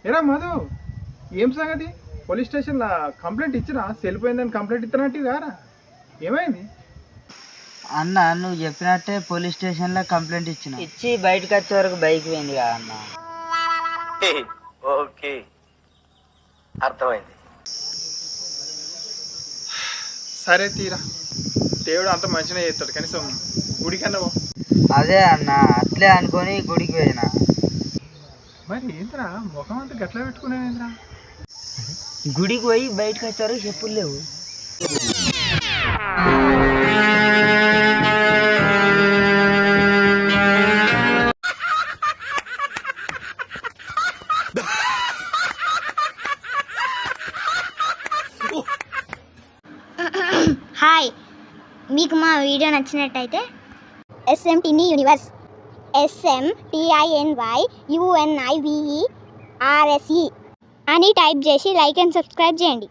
ఏరా మధు, ఏం సంగతి? పోలీస్ స్టేషన్లో కంప్లైంట్ ఇచ్చినా సెల్పోయిందని కంప్లైంట్ ఇస్తున్నట్టు కారా? ఏమైంది అన్న? నువ్వు చెప్పినట్టే పోలీస్ స్టేషన్లో కంప్లైంట్ ఇచ్చి బయటకు వచ్చే వరకు బైక్ పోయింది కదా అన్న. ఓకే, అర్థమైంది. సరే తీరా, దేవుడు అంత మంచిగా చేస్తాడు, కనీసం గుడికన్నా పో. అదే అన్న, అట్లే అనుకొని గుడికి పోయినా. మరి ఏంద్రా ముఖం అంతా గట్లా పెట్టుకునేంద్రా? గుడికి పోయి బయటకు వచ్చారు, చెప్పులు లేవు. హాయ్, మీకు మా వీడియో నచ్చినట్టయితే SMTiny యూనివర్స్ SMTINYUNIVERSE అని టైప్ చేసి లైక్ అండ్ సబ్స్క్రైబ్ చేయండి.